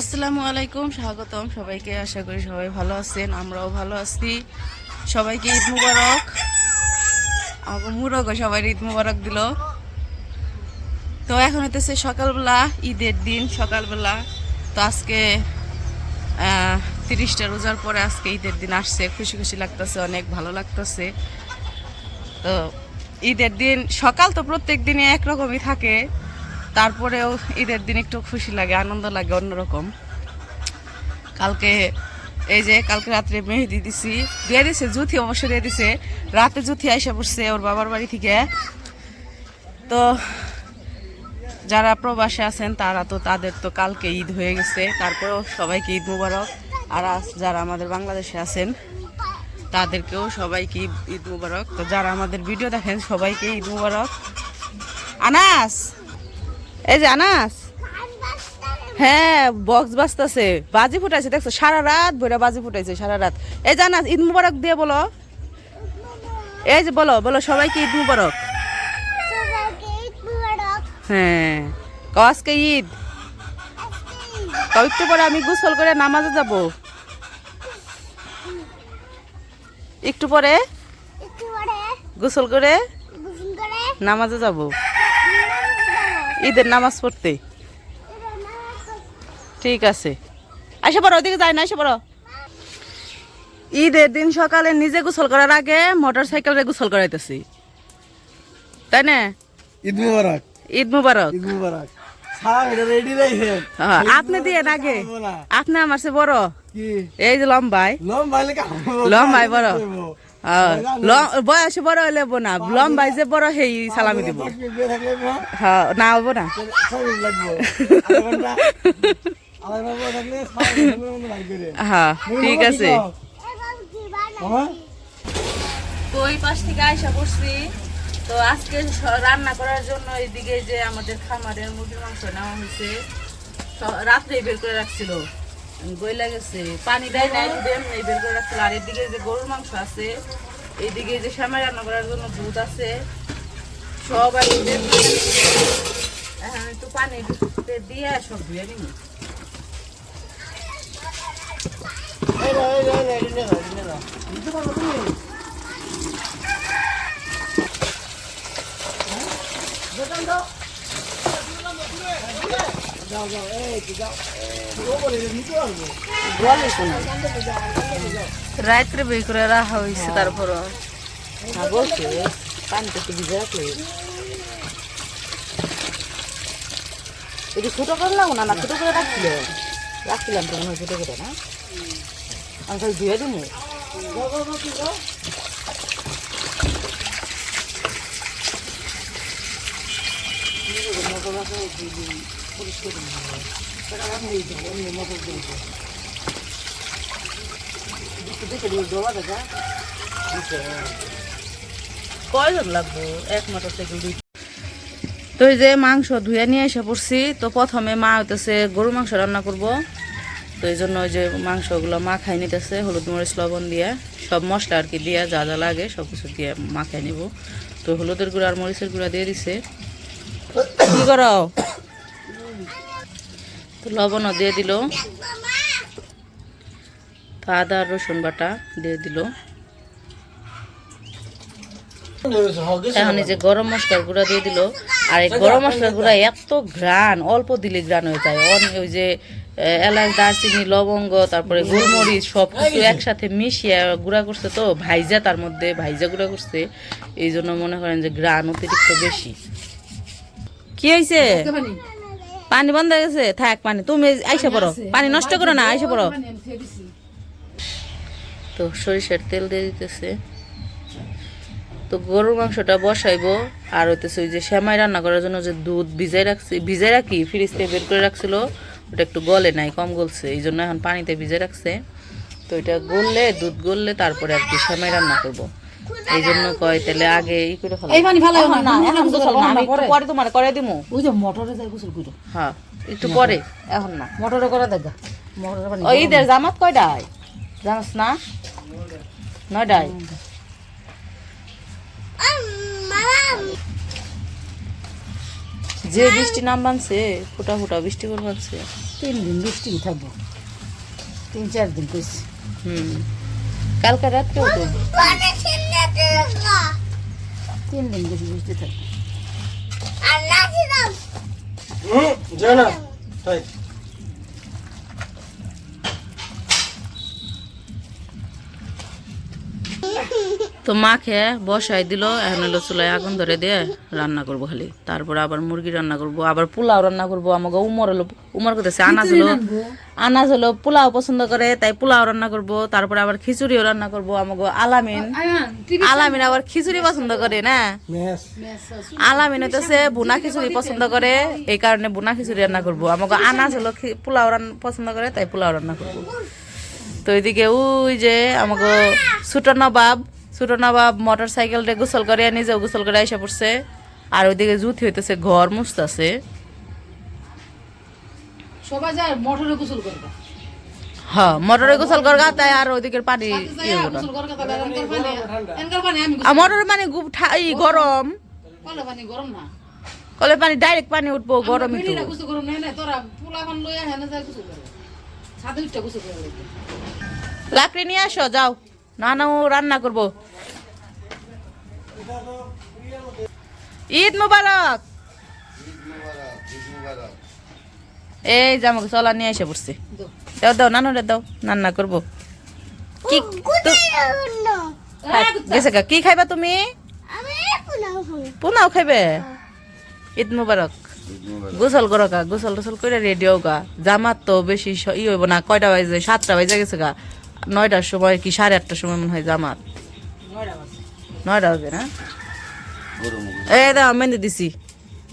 আসসালামু আলাইকুম, স্বাগতম সবাইকে। আশা করি সবাই ভালো আছেন, আমরাও ভালো আছি। সবাইকে ঈদ মুবারক। আমাকে মুরগও সবাই ঈদ মুবারক দিল। তো এখন হইতেছে সকালবেলা, ঈদের দিন সকালবেলা। তো আজকে 30টা রোজার পরে আজকে ঈদের দিন আসছে, খুশি খুশি লাগতেছে, অনেক ভালো লাগতেছে। তো ঈদের দিন সকাল তো প্রত্যেক দিনে একরকমই থাকে, তারপরেও ঈদের দিন একটু খুশি লাগে, আনন্দ লাগে অন্যরকম। কালকে কালকে রাত্রে মেহেদি দিয়ে দিছে, জুথি অবশ্য দিয়ে দিছে। রাতে জুথি আইসা পড়ছে ওর বাবার বাড়ি থেকে। তো যারা প্রবাসে আছেন তাদের তো কালকে ঈদ হয়ে গেছে, তারপরেও সবাইকে ঈদ মুবারক। আর যারা আমাদের বাংলাদেশে আছেন তাদেরকেও সবাইকে ঈদ মুবারক। তো যারা আমাদের ভিডিও দেখেন সবাইকে ঈদ মুবারক। আনাস, এই যে আনাস, হ্যাঁ বক্স বাজতেছে, বাজি ফুটাইছে, দেখছো সারা রাত ভরে বাজি ফুটাইছে, সারা রাত। এই জানা ঈদ মুবারক দিয়ে বলো, এই যে বলো বলো সবাইকে ঈদ মুবারক। হ্যাঁ আজকে ঈদ, একটু পরে আমি গোসল করে নামাজে যাব, একটু পরে গোসল করে নামাজে যাব, ঈদের নামাজ পড়তে। ঠিক আছে, আসে পড়ো, ওইদিকে যাই না, আসে পড়ো। ঈদের দিন সকালে নিজে গোসল করার আগে মোটর সাইকেলে গোসল করাইতেছি, তাই না? ঈদ মুবারক, ঈদ মুবারক, ঈদ মুবারক। রেডি রাখেন, আপনি দিয়ে আগে, আপনি আমার চেয়ে বড়, কি এই যে লম্বাই লম্বাই বড়, বয়সে বড় হইলে না, লম্বাই যে বড় সেই সালামি দিব। হ্যাঁ না হবো না, হ্যাঁ ঠিক আছে। তো ওই পাশ থেকে আইসা পড়ছি। তো আজকে রান্না করার জন্য এইদিকে যে আমাদের খামারের মুরগির মাংস নেওয়া হয়েছে, রাত্রে বের করে রাখছিল, গইলা গেছে, পানি দেয় নাই, এমনি বের করে রাখছিল। আর এদিকে যে গরুর মাংস আছে, এইদিকে যে সেমাই রান্না করার জন্য দুধ আছে, সবাই এখন একটু পানি দিয়ে সব ধুয়ে নিবি। রাত্রে বের করে রাখা হয়েছে, তারপর বলছে পানিটা একটু ভিজে রাখলে একটু ছোট করলাম না, না ছোট করে রাখছিলাম তো মনে হয় ছোট করে, না আমি খালি ধুয়ে দিব। কয়জন লাগবো এক মোটরসাইকেল? তো এই যে মাংস ধুয়ে নিয়ে এসে পড়ছি। তো প্রথমে মা হইতেছে গরু মাংস রান্না করব, তো এই জন্য ওই যে মাংসগুলো মাখাই নিতেছে হলুদ মরিচ লবণ দিয়ে, সব মশলা আর কি দিয়ে, যা যা লাগে সব কিছু দিয়ে মাখাই নিব। তো হলুদের গুঁড়া আর মরিচের গুঁড়া দিয়ে দিছে। কি করো? তো লবণও দিয়ে দিল, তো আদা রসুন বাটা দিয়ে দিল। এখন এই যে গরম মশলার গুঁড়া দিয়ে দিল। আর এই গরম মশলার গুঁড়া এত ঘ্রাণ, অল্প দিলে ঘ্রাণ হয়ে যায়। ওই যে এলাচ, দারচিনি, লবঙ্গ, তারপরে গোলমরিচ সব কিছু একসাথে মিশিয়ে গুঁড়া করছে, তো ভাইজা, তার মধ্যে ভাইজা গুঁড়া করছে, এই জন্য মনে করেন যে ঘ্রাণ অতিরিক্ত বেশি। কি হয়েছে? পানি বন্ধ হয়ে গেছে? থাক পানি, তুমি আইসা পড়ো, পানি নষ্ট করো না, আইসা পড়ো। তো সরিষার তেল দিয়ে দিতেছে। তো গরুর মাংসটা বসাইবো। আর হইতেছে ওই যে সেমাই রান্না করার জন্য যে দুধ ভিজাই রাখি ফ্রিজ থেকে বের করে রাখছিল, ওটা একটু গলে নাই, কম গলছে, এই জন্য এখন পানিতে ভিজে রাখছে। তো এটা গললে, দুধ গললে তারপরে আর কি সেমাই রান্না করব। এই জন্য কয় তাহলে আগে ই করে ফেলো। পরে তোমার করে দিমু, ওই যে মোটরে যাই গোসল করে। হ্যাঁ একটু পরে, এখন না, মোটরে করে দেখা। ওই ঈদের জামাত কয়টায় জানাস না? 9টায়। যে বৃষ্টি নাম বানছে ফুটা ফুটা বৃষ্টি করে বানছে 3 দিন বৃষ্টি থাকবো 3-4 দিন কইছি কালকে রাত্রেও তো 3 দিন বেশি বৃষ্টি থাকবে যায় না তাই তো মাকে বসাই দিল এখন হলো চুলায় আগুন ধরে দিয়ে রান্না করবো খালি তারপর আবার মুরগি রান্না করবো আবার পোলাও রান্না করবো আমাকে উমর করতেছে আনাজ হলো পোলাও পছন্দ করে তাই পোলাও রান্না করবো তারপরে আবার খিচুড়িও রান্না করবো আমাকে আলামিন আবার খিচুড়ি পছন্দ করে না মেস আলামিন হইতেছে বুনা খিচুড়ি পছন্দ করে এই কারণে বুনা খিচুড়ি রান্না করবো আমাকে আনাজ হলো পোলাও পছন্দ করে তাই পোলাও রান্না করবো তো এদিকে ওই যে আমাকে ছোট নবাব মোটর সাইকেল দিয়ে গোসল করে নিজেও গোসল করে এসে পড়ছে আর ওইদিকে জুথি হইতেছে ঘর মুছতেছে সবাই যায় মোটরে গোসল করবে হ্যাঁ মোটরে গোসল করগা তাই আর ওইদিকের পানি ইয়ে হলো না। গোসল করবে তাহলে এনকার পানি আমি আর মোটরের পানি গরম কলে পানি গরম না কলে পানি ডাইরেক্ট পানি উঠবো গরম একটু বিড়িরা গোসল গরম নাই না তোরা পোলা পান লইয়া হেনে যায় গোসল করে ছাদে উঠে গোসল করে লাকড়ি নিয়ে আসো যাও না না ও রান্না করবো ঈদ মুবারক এই যে আমাকে চলা নিয়ে এসে পড়ছি দাও দাও নানুরে দাও রান্না করবো কি গেছে গা কি খাইবা তুমি পোনাও খাইবে ঈদ মুবারক গোসল করো গা গোসল টোসল করে রেডি হোক গা জামাত তো বেশি ই হইব না কয়টা বাজে 7টা বাজে গেছে গা 9টার সময় কি 8:30টার সময় মনে হয় জামাত 9টা বাজে না এই দাও মেহেন্দি দিছি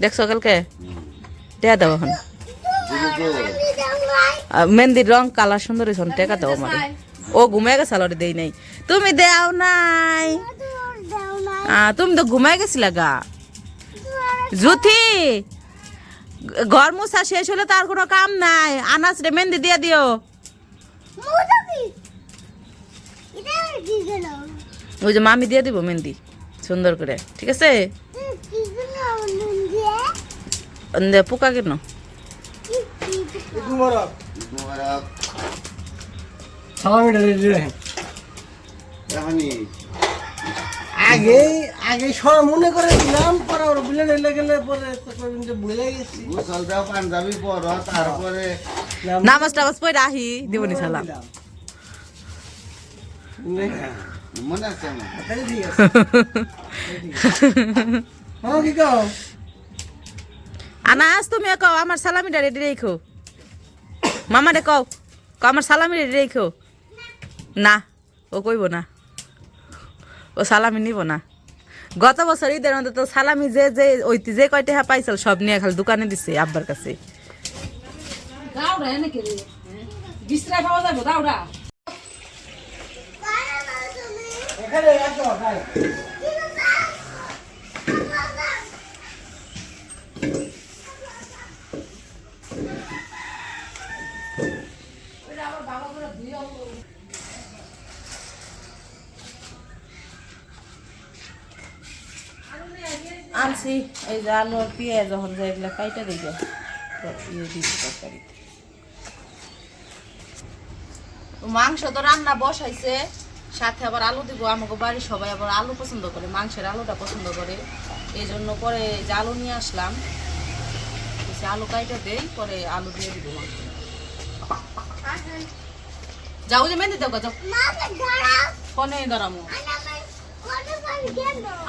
দেখছো কালকে দেখা দাও এখন মেহেন্দির রং কালার সুন্দর হয়েছে টেকা দাও আমার ও ঘুমাই গেছে আলোরে দেই নাই তুমি দেও নাই তুমি তো ঘুমাই গেছিলা গা জুথি ঘর মুছা শেষ হলে তার কোনো কাম নাই আনাস রে মেহেন্দি দিয়ে দিও ওই যে মামি দিয়ে দিব মেহেন্দি সুন্দর করে ঠিক আছে পোকা কেন ঈদ মুবারক সালামিটা রেডি রাখেন আগে সব মনে করে দিলাম পরে ওর বুলে নিলে গেলে পরে ভুলে গেছি গোসল দাও পাঞ্জাবি পর তারপরে নামাজ টামাজ পড়ে আহি দিবনি সালাম মনে আছে আমার তাহলে ঠিক আছে মামা কি কও আনাস তুমি কও আমার সালামিটা রেডি রেখো মামা রে কও আমার সালামি রেডি রেখো না ও কইব না ও সালামি নিব না গত বছর ঈদের মধ্যে তো সালামি যে কয়টা পাইছিল সব নিয়ে খালি দোকানে দিছে আব্বার কাছে দাওড়া এনে কে বিস্ত্রা পাওয়া যাবে দাওড়া এখানে রাখো ভাই আনছি এই যে আলু আর পেঁয়াজ যখন যায় এগুলা কাইটা দিই ইয়ে দিচ্ছি তরকারিতে মাংস তো রান্না বসাইছে সাথে আবার আলু দিব আমাকে বাড়ির সবাই আবার আলু পছন্দ করে মাংসের আলুটা পছন্দ করে এই জন্য পরে যে আলু নিয়ে আসলাম আলু কাইটা দেই পরে আলু দিয়ে দিব মাংস যাও যে মেহেন্দি দাও যাও ফোনে দাঁড়ামো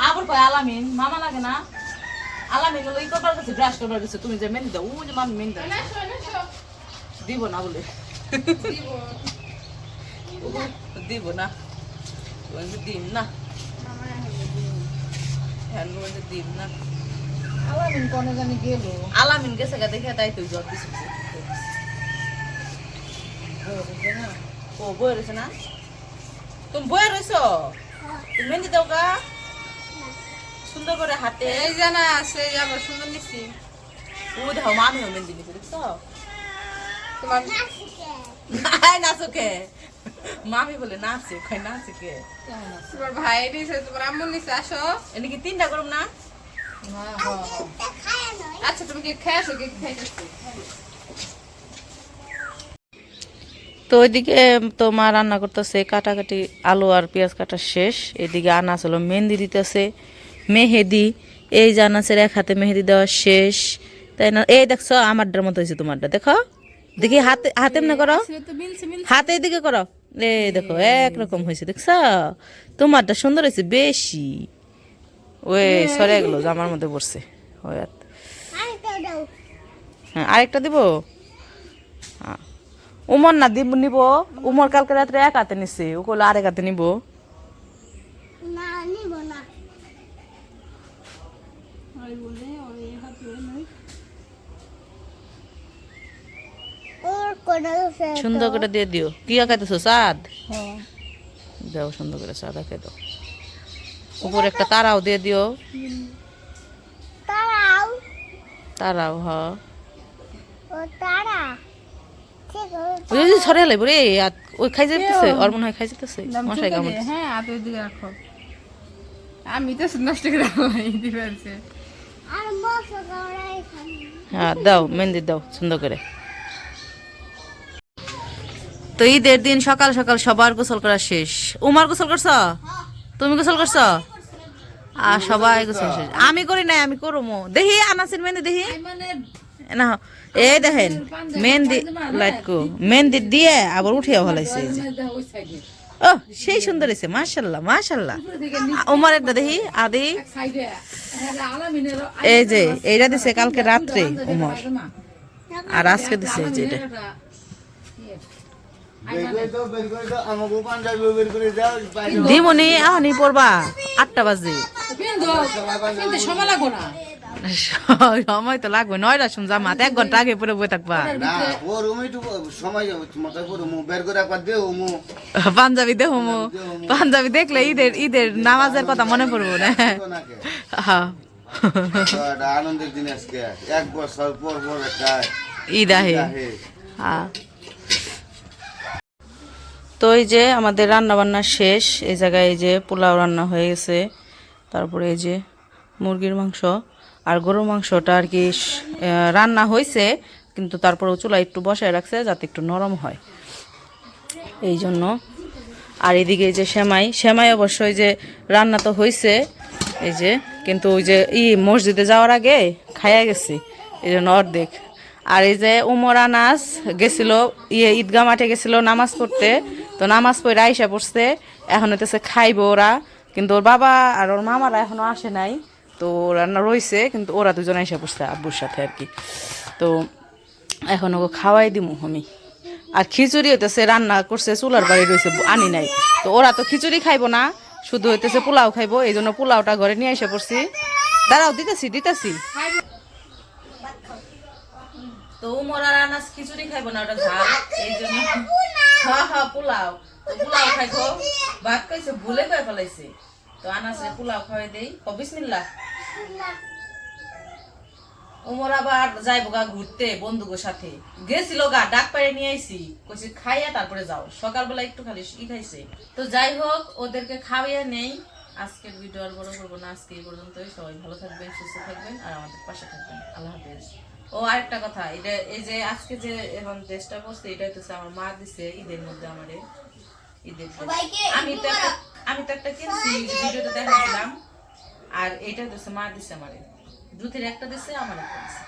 আবার কয় আলামিন মামা লাগে না আলামিন ওই করবার কাছে ব্রাশ করবার কাছে তুমি যে মেহেন্দি দাও ও যে মামি মেহেন্দি দাও দিব না বলে দিব না দিন না দিন না আলামিন কোনে জানি গেল আলামিন গেছে গা দেখে তাই তুই জল দিছিস ও বই রয়েছে না তুমি বই রয়েছো তুমি মেহেন্দি দাও গা সুন্দর করে হাতে এই জানা আছে আমরা সুন্দর নিছি ও দেখো মামিও মেহেন্দি নিছে দেখছো তোমার নাচোকে মামি বলে নাচে ওখানে নাচে কে তোমার ভাই নিছে তোমার আম্মু নিছে আসো এনে কি 3টা করব না আচ্ছা তুমি কি খেয়েছো কি খাইতেছো? তো ওইদিকে তো মা রান্না করতেছে, কাটাকাটি আলু আর পেঁয়াজ কাটা শেষ। এদিকে আনাস হলো মেহেন্দি দিতেছে, মেহেদি। এই যে আনাসের এক হাতে মেহেদি দেওয়া শেষ, তাই না? এই দেখছো আমারটার মতো হয়েছে তোমারটা, দেখো দেখি হাতে হাতে এমনি করো, তো মিলছে হাতে এদিকে করো। এই দেখো একরকম হয়েছে, দেখছো? তোমারটা সুন্দর হয়েছে বেশি। ওই সরে গেলো, জামার মধ্যে পড়ছে। ওই আর। হ্যাঁ আরেকটা দিব। হ্যাঁ উমর না দিব নিব, উমর কালকে রাত্রে এক হাতে নিছে, ও কইলো আরেক হাতে নিব। সুন্দর করে দিয়ে দিও। কি আঁকাইতেছো? চাঁদ দাও, সুন্দর করে চাঁদ আঁকাই দাও। উপরে একটা তারাও দিয়ে দিও। তারাও হ ছড়ে লাগবে রে। ওই খাই যেতেছে, ওর মনে হয় খাই যেতেছে মশাই কামড়। হ্যাঁ আপনি ওইদিকে রাখো, আমি তো নষ্ট করে দিতে। হ্যাঁ দাও মেহেন্দি দাও সুন্দর করে। তো ঈদের দিন সকাল সকাল সবার গোসল করা শেষ। উমার গোসল করছ? তুমি গোসল করছ? আর সবাই গোসল শেষ। আমি করি নাই, আমি করবো। দেখি আনাসের মেহেন্দি দেখি না। এই দেখেন মেহেন্দি লাইটকো মেহেন্দি দিয়ে আবার উঠিয়ে ভালাইছে। এই যে ও সেই সুন্দর হয়েছে, মাশাল্লাহ মাশাল্লাহ। উমার একটা দেখি আদি। এই যে এইটা দিছে কালকে রাত্রে উমর, আর আজকে দিছে এই যে এটা। দিমনি আহনি পড়বা 8টা বাজে। সময় লাগবো না, সময় তো লাগবে, 9টার সময় জামাত, 1 ঘন্টা আগে পরে বই থাকবা। পাঞ্জাবি দেখো, পাঞ্জাবি দেখলে ঈদের ঈদের নামাজের কথা মনে পড়বো না। আনন্দের দিন আজকে, 1 বছর পর পর একটা ঈদ আহে। হ্যাঁ তো এই যে আমাদের রান্না বান্না শেষ। এই জায়গায় এই যে পোলাও রান্না হয়ে গেছে, তারপরে এই যে মুরগির মাংস আর গরুর মাংসটা আর কি রান্না হয়েছে, কিন্তু তারপরেও চুলা একটু বসায় রাখছে যাতে একটু নরম হয় এই জন্য। আর এদিকে এই যে সেমাই, সেমাই অবশ্যই যে রান্না তো হয়েছে এই যে, কিন্তু ওই যে মসজিদে যাওয়ার আগে খাইয়া গেছি এই জন্য অর্ধেক। আর এই যে উমর আনাস গেছিল ঈদগাহ মাঠে গেছিল নামাজ পড়তে, তো নামাজ পড়ে আইসা পড়ছে, এখন হইতেছে খাইবো ওরা, কিন্তু ওর বাবা আর ওর মামারা এখনো আসে নাই, তো রান্না রয়েছে, কিন্তু ওরা দুজন আইসা পড়ছে আব্বুর সাথে আর কি। তো এখন ওকে খাওয়াই দিমু আমি। আর খিচুড়ি হইতেছে রান্না করছে, চুলার বাড়ি রয়েছে আনি নাই, তো ওরা তো খিচুড়ি খাইবো না, শুধু হইতেছে পোলাও খাইবো, এই জন্য পোলাওটা ঘরে নিয়ে এসে পড়ছি। দাঁড়াও দিতেছি দিতেছি। তো উমর আর আনাস খিচুড়ি খাইবো না, ওটা ঝাল, এই জন্য। হ্যাঁ হ্যাঁ পোলাও, পোলাও খাইবো, ভাত খাইছে ভুলে করে ফেলাইছে, তো আনাসে পোলাও খাওয়াই দেই। বিসমিল্লাহ। উমর আবার যাইবো গা ঘুরতে বন্ধুদের সাথে, গেছিল গা, ডাক পাড়ে নিয়ে আইছি, কইছি খাইয়া তারপরে যাও, সকালবেলা একটু খালি খাইছে। তো যাই হোক ওদেরকে খাওয়াইয়া নেই। আজকের ভিডিও আর বড় করবো না, আজকে এই পর্যন্তই। সবাই ভালো থাকবেন, সুস্থ থাকবেন, আর আমাদের পাশে থাকবেন। আল্লাহ হাফেজ। ও আরেকটা কথা, এটা এই যে আজকে যে এখন ড্রেসটা করছে, এটা হচ্ছে আমার মা দিছে ঈদের মধ্যে আমারে, ঈদের আমি তো একটা কিনছি, ভিডিওতে দেখাচ্ছিলাম, আর এইটা হচ্ছে মা দিছে আমারে, দুধের একটা দিছে, আমার একটা দিছে।